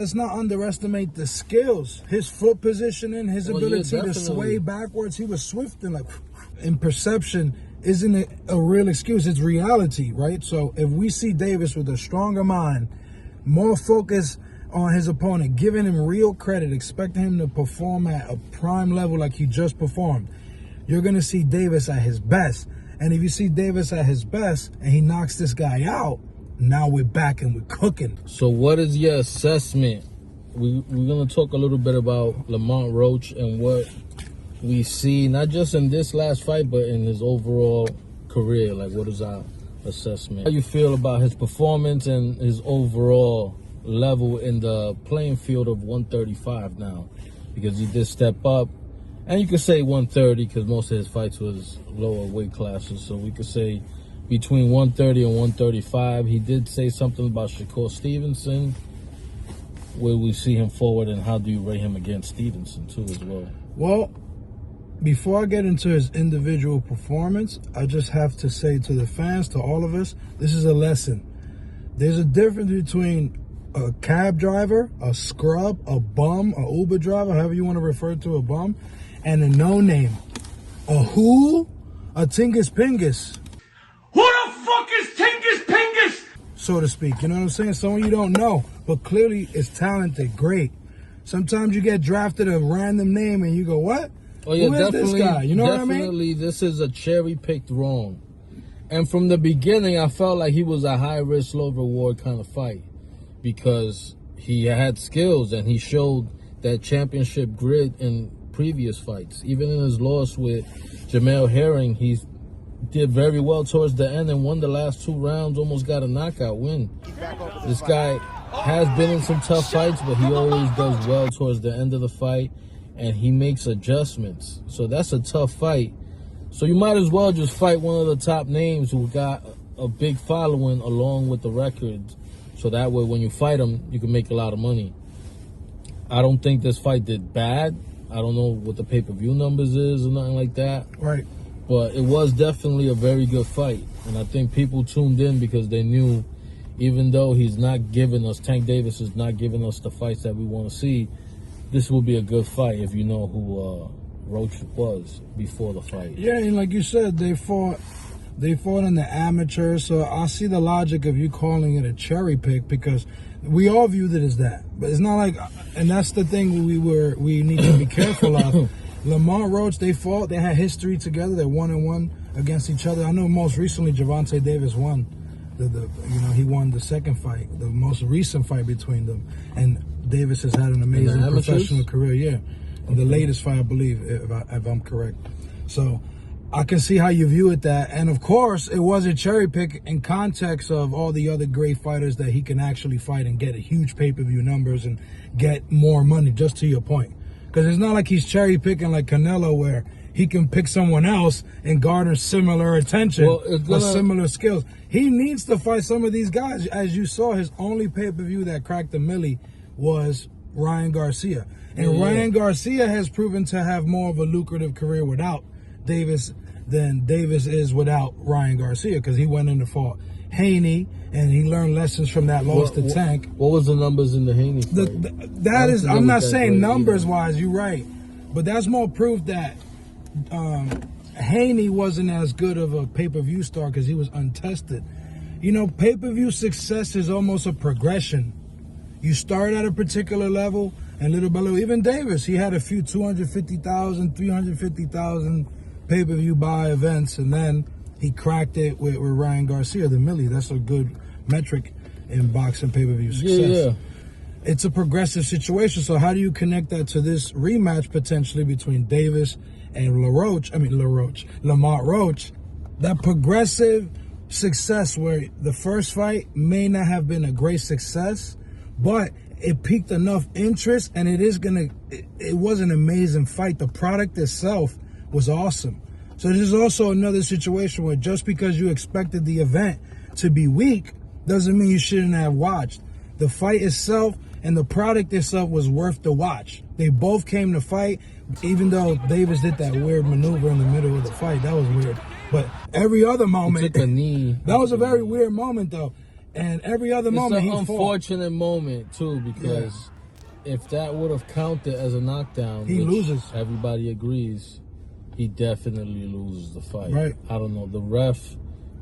Let's not underestimate the skills. His foot positioning, his ability to sway backwards. He was swift and like in perception isn't it a real excuse. It's reality, right? So if we see Davis with a stronger mind, more focus on his opponent, giving him real credit, expecting him to perform at a prime level like he just performed, you're going to see Davis at his best. And if you see Davis at his best and he knocks this guy out, now we're back and we're cooking. So what is your assessment? We're going to talk a little bit about Tank-Roach and what we see, not just in this last fight, but in his overall career. Like, what is our assessment? How do you feel about his performance and his overall level in the playing field of 135 now? Because he did step up. And you could say 130 because most of his fights was lower weight classes. So we could say between 130 and 135. He did say something about Shakur Stevenson. Where we see him forward, and how do you rate him against Stevenson too as well? Well, before I get into his individual performance, I just have to say to the fans, to all of us, this is a lesson. There's a difference between a cab driver, a scrub, a bum, a Uber driver, however you want to refer to a bum, and a no-name. A who? A Tingus Pingus. Who the fuck is Tingus Pingus? So to speak, you know what I'm saying? Someone you don't know, but clearly is talented, great. Sometimes you get drafted a random name and you go, what? Oh yeah, who is definitely. This guy? You know what I mean? Definitely, this is a cherry picked wrong. And from the beginning, I felt like he was a high risk, low reward kind of fight because he had skills and he showed that championship grit in previous fights. Even in his loss with Jamel Herring, he did very well towards the end and won the last 2 rounds, almost got a knockout win. This guy has been in some tough fights, but he always does well towards the end of the fight, and he makes adjustments. So that's a tough fight. So you might as well just fight one of the top names who got a big following along with the record. So that way when you fight him, you can make a lot of money. I don't think this fight did bad. I don't know what the pay-per-view numbers is or nothing like that. Right. But it was definitely a very good fight. And I think people tuned in because they knew, even though he's not giving us, Tank Davis is not giving us the fights that we want to see, this will be a good fight if you know who Roach was before the fight. Yeah, and like you said, they fought in the amateur, so I see the logic of you calling it a cherry pick because we all viewed it as that. But it's not like, and that's the thing we need to be careful of. Tank-Roach, they fought. They had history together. They're 1-1 against each other. I know most recently Gervonta Davis won. He won the second fight, the most recent fight between them. And Davis has had an amazing professional career. Yeah, and the latest fight, I believe, if I'm correct. So I can see how you view it that. And of course, it was a cherry pick in context of all the other great fighters that he can actually fight and get a huge pay-per-view numbers and get more money. Just to your point. Because it's not like he's cherry picking like Canelo where he can pick someone else and garner similar attention or similar skills. He needs to fight some of these guys. As you saw, his only pay-per-view that cracked the milli was Ryan Garcia. And Ryan Garcia has proven to have more of a lucrative career without Davis than Davis is without Ryan Garcia because he went in and fought Haney, and he learned lessons from that loss to Tank. What was the numbers in the Haney fight? I'm not saying numbers-wise, you're right. But that's more proof that Haney wasn't as good of a pay-per-view star because he was untested. You know, pay-per-view success is almost a progression. You start at a particular level, and little by little, even Davis, he had a few 250,000, 350,000 pay-per-view buy events, and then he cracked it with Ryan Garcia, the milli. That's a good metric in boxing pay-per-view success. Yeah. It's a progressive situation. So how do you connect that to this rematch potentially between Davis and Tank-Roach? That progressive success where the first fight may not have been a great success, but it piqued enough interest, and it was an amazing fight. The product itself was awesome. So there's also another situation where just because you expected the event to be weak doesn't mean you shouldn't have watched. The fight itself and the product itself was worth the watch. They both came to fight, even though Davis did that weird maneuver in the middle of the fight. That was weird. But every other moment, he took a knee. That was a very weird moment, though. And every other It's moment an he fought. unfortunate moment too, because if that would have counted as a knockdown, He which loses. everybody agrees, he definitely loses the fight. Right. I don't know. The ref,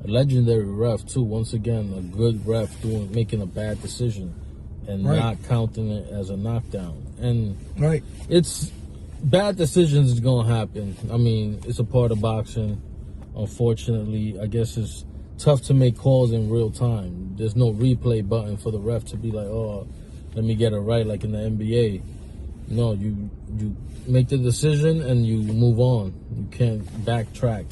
a legendary ref too. Once again, a good ref making a bad decision and not counting it as a knockdown. And it's bad decisions is gonna happen. I mean, it's a part of boxing. Unfortunately, I guess it's tough to make calls in real time. There's no replay button for the ref to be like, oh, let me get it right, like in the NBA. No, you make the decision and you move on. You can't backtrack.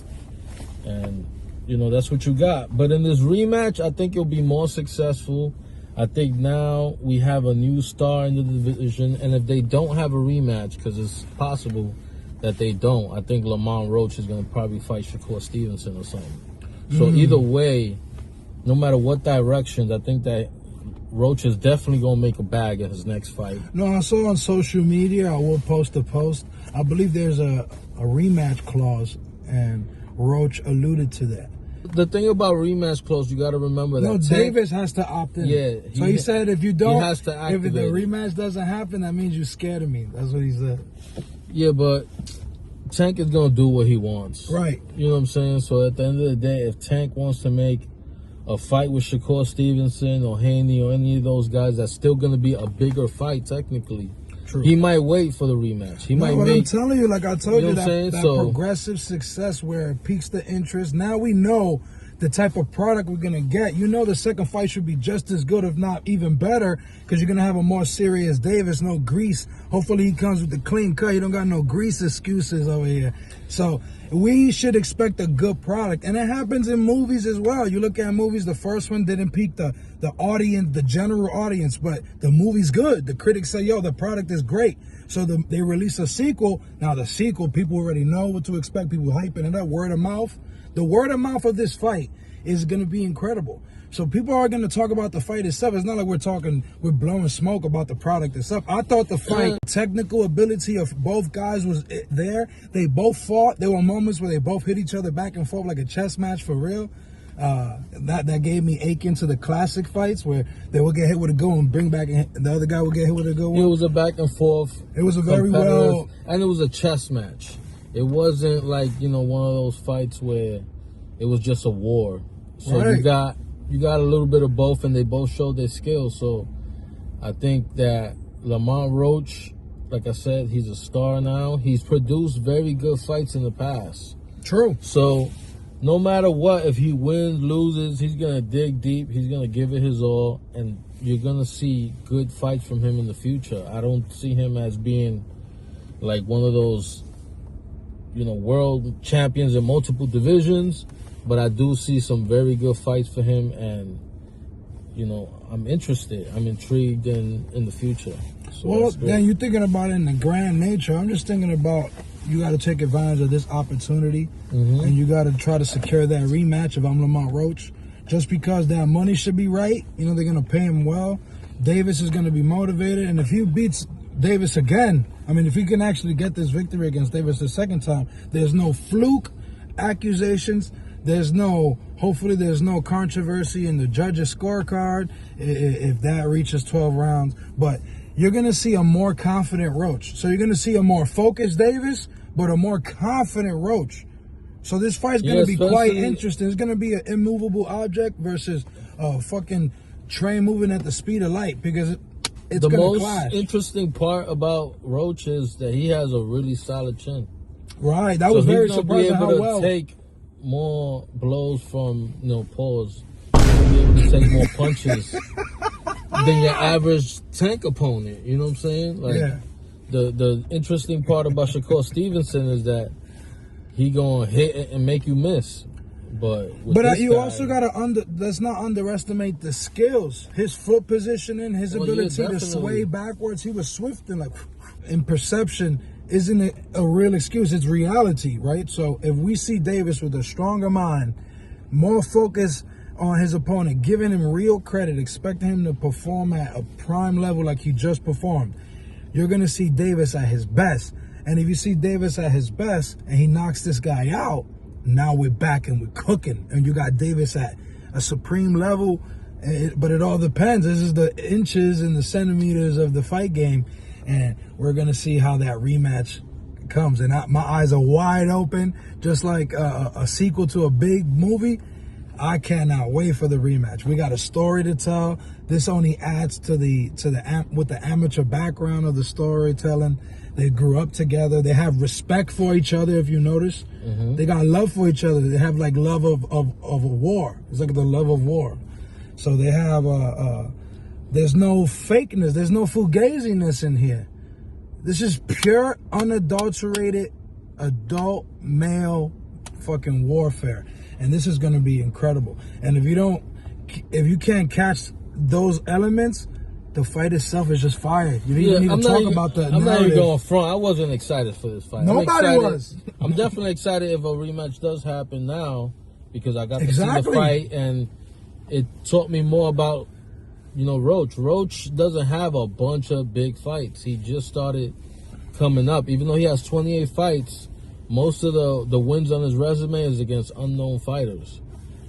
And, you know, that's what you got. But in this rematch, I think you'll be more successful. I think now we have a new star in the division. And if they don't have a rematch, because it's possible that they don't, I think Lamont Roach is going to probably fight Shakur Stevenson or something. So either way, no matter what directions, I think that Roach is definitely going to make a bag in his next fight. No, I saw on social media, I will post a post. I believe there's a rematch clause, and Roach alluded to that. The thing about rematch clause, you got to remember that Davis has to opt in. Yeah. So he said if you don't, he has to if the activate rematch doesn't happen, that means you're scared of me. That's what he said. Yeah, but Tank is going to do what he wants. Right. You know what I'm saying? So at the end of the day, if Tank wants to make a fight with Shakur Stevenson or Haney or any of those guys, that's still going to be a bigger fight technically. True. He might wait for the rematch. I'm telling you, like I told you, that So, progressive success where it piques the interest. Now we know the type of product we're going to get. You know the second fight should be just as good, if not even better, because you're going to have a more serious Davis, no grease. Hopefully he comes with the clean cut. You don't got no grease excuses over here. So we should expect a good product. And it happens in movies as well. You look at movies, the first one didn't pique the audience, the general audience, but the movie's good. The critics say, yo, the product is great. So they release a sequel. Now the sequel, people already know what to expect. People hyping it up, word of mouth. The word of mouth of this fight is going to be incredible. So people are going to talk about the fight itself. It's not like we're blowing smoke about the product itself. I thought the fight, technical ability of both guys was there. They both fought. There were moments where they both hit each other back and forth like a chess match for real. That gave me ache into the classic fights where they would get hit with a good one, bring back, and the other guy would get hit with a good one. It was a back and forth. It was a very well, and it was a chess match. It wasn't like, you know, one of those fights where it was just a war. So you got a little bit of both, and they both showed their skills. So I think that Lamont Roach, like I said, he's a star now. He's produced very good fights in the past. True. So no matter what, if he wins, loses, he's going to dig deep. He's going to give it his all, and you're going to see good fights from him in the future. I don't see him as being like one of those, you know, world champions in multiple divisions, but I do see some very good fights for him, and, you know, I'm interested. I'm intrigued in the future. So well, then you're thinking about it in the grand nature. I'm just thinking about you got to take advantage of this opportunity, and you got to try to secure that rematch if I'm Lamont Roach. Just because that money should be right, you know, they're going to pay him well. Davis is going to be motivated, and if he beats Davis again, I mean, if he can actually get this victory against Davis the second time, there's no fluke accusations. Hopefully there's no controversy in the judges' scorecard if that reaches 12 rounds. But you're going to see a more confident Roach. So you're going to see a more focused Davis, but a more confident Roach. So this fight's going to be quite interesting. It's going to be an immovable object versus a fucking train moving at the speed of light, because it's going to clash. The most interesting part about Roach is that he has a really solid chin. Right. That was very surprising how well. He's going to be able to take more blows from, you know, paws. He'll be able to take more punches than your average Tank opponent. You know what I'm saying? Like, the interesting part about Shakur Stevenson is that he gonna hit and make you miss. But you also gotta let's not underestimate the skills. His foot positioning, his ability to sway backwards. He was swift and like in perception. Isn't it a real excuse? It's reality, right? So if we see Davis with a stronger mind, more focus on his opponent, giving him real credit, expecting him to perform at a prime level like he just performed, you're going to see Davis at his best. And if you see Davis at his best and he knocks this guy out, now we're back and we're cooking. And you got Davis at a supreme level. But it all depends. This is the inches and the centimeters of the fight game, and we're gonna see how that rematch comes. And my eyes are wide open, just like a sequel to a big movie. I cannot wait for the rematch. We got a story to tell. This only adds to with the amateur background of the storytelling. They grew up together. They have respect for each other. If you notice, they got love for each other. They have like love of a war. It's like the love of war. So they have there's no fakeness. There's no fugaziness in here. This is pure, unadulterated, adult male fucking warfare. And this is going to be incredible. And if you can't catch those elements, the fight itself is just fire. You didn't even talk about the narrative. I'm not even going front. I wasn't excited for this fight. Nobody was. I'm definitely excited if a rematch does happen now, because I got to see the fight, and it taught me more about, Roach. Roach doesn't have a bunch of big fights. He just started coming up. Even though he has 28 fights, most of the wins on his resume is against unknown fighters.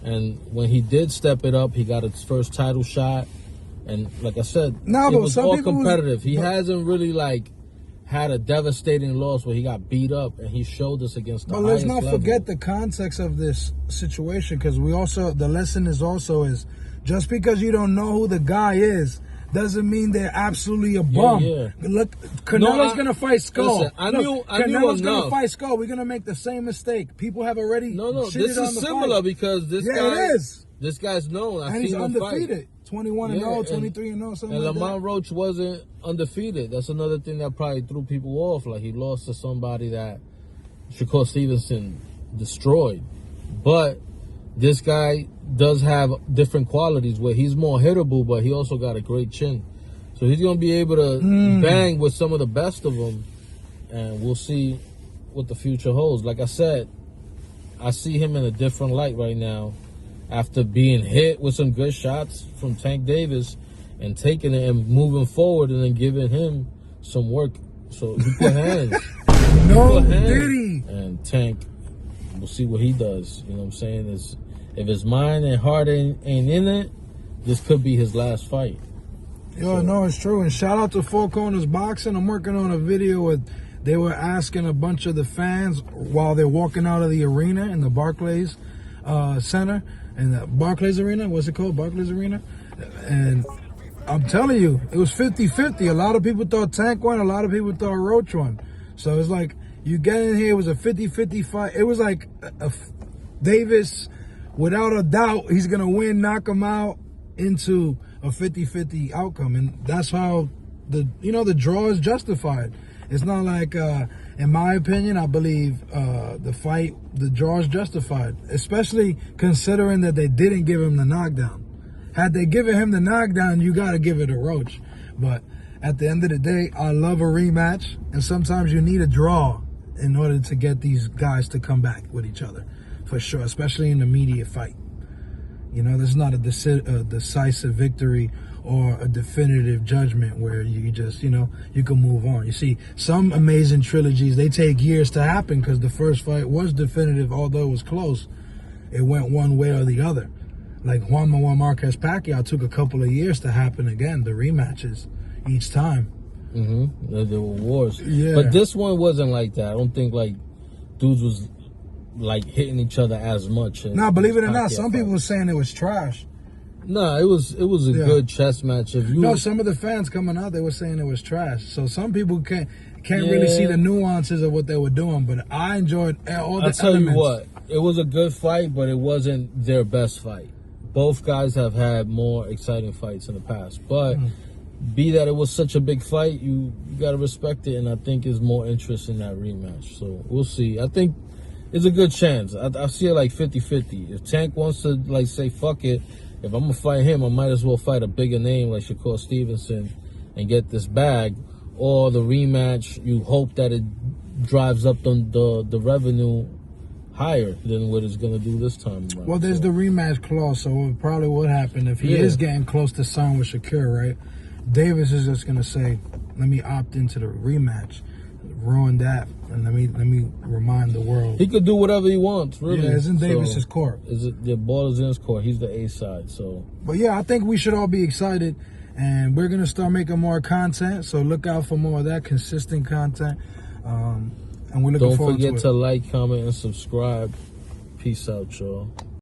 And when he did step it up, he got his first title shot. And like I said, it was all competitive. He hasn't really had a devastating loss where he got beat up, and he showed us against the highest level. But let's not forget the context of this situation, because the lesson is just because you don't know who the guy is doesn't mean they're absolutely a bum. Yeah. Look, Canelo's gonna fight Skull. Listen, I knew Canelo's gonna fight Skull. We're gonna make the same mistake. People have already this is similar because this guy's known. And he's undefeated. 21-0, 23-0, something and like that. Lamont Roach wasn't undefeated. That's another thing that probably threw people off. Like, he lost to somebody that Shakur Stevenson destroyed. But this guy does have different qualities where he's more hittable, but he also got a great chin. So he's going to be able to bang with some of the best of them, and we'll see what the future holds. Like I said, I see him in a different light right now after being hit with some good shots from Tank Davis and taking it and moving forward and then giving him some work. So he put hands. Did he? And Tank, we'll see what he does. You know what I'm saying? If his mind and heart ain't in it, this could be his last fight. No, it's true. And shout out to Four Corners Boxing. I'm working on a video where they were asking a bunch of the fans while they're walking out of the arena in the Barclays Center. In the Barclays Arena, what's it called? Barclays Arena? And I'm telling you, it was 50-50. A lot of people thought Tank won, a lot of people thought Roach won. So it's like, you get in here, it was a 50-50 fight. It was like Davis, without a doubt, he's going to win, knock him out into a 50-50 outcome. And that's how the draw is justified. It's not like, in my opinion, I believe the draw is justified, especially considering that they didn't give him the knockdown. Had they given him the knockdown, you got to give it to Roach. But at the end of the day, I love a rematch, and sometimes you need a draw in order to get these guys to come back with each other, for sure, especially in the immediate fight. This is not a decisive victory or a definitive judgment where you just, you can move on. You see, some amazing trilogies, they take years to happen because the first fight was definitive, although it was close. It went one way or the other. Like Juan Manuel Marquez Pacquiao took a couple of years to happen again, the rematches each time. There were wars. Yeah. But this one wasn't like that. I don't think dudes was hitting each other as much. Nah, believe it or not, some people were saying it was trash. No, it was a good chess match. Some of the fans coming out, they were saying it was trash. So some people can't really see the nuances of what they were doing. But I enjoyed all the elements. I'll tell you what, it was a good fight, but it wasn't their best fight. Both guys have had more exciting fights in the past. But be that it was such a big fight, you got to respect it. And I think there's more interest in that rematch. So we'll see. I think it's a good chance. I see it like 50-50. If Tank wants to say, fuck it, if I'm going to fight him, I might as well fight a bigger name like Shakur Stevenson and get this bag. Or the rematch, you hope that it drives up the revenue higher than what it's going to do this time around. Well, there's the rematch clause, so it probably would happen if he is getting close to sign with Shakur, right? Davis is just going to say, let me opt into the rematch. ruined that. And let me remind the world. He could do whatever he wants, really. Yeah, it's in Davis's So, court. The ball is in his court. He's the A side, so. But yeah, I think we should all be excited, and we're gonna start making more content. So look out for more of that consistent content. And we're looking Don't forward to it. forget to like, comment, and subscribe. Peace out, y'all.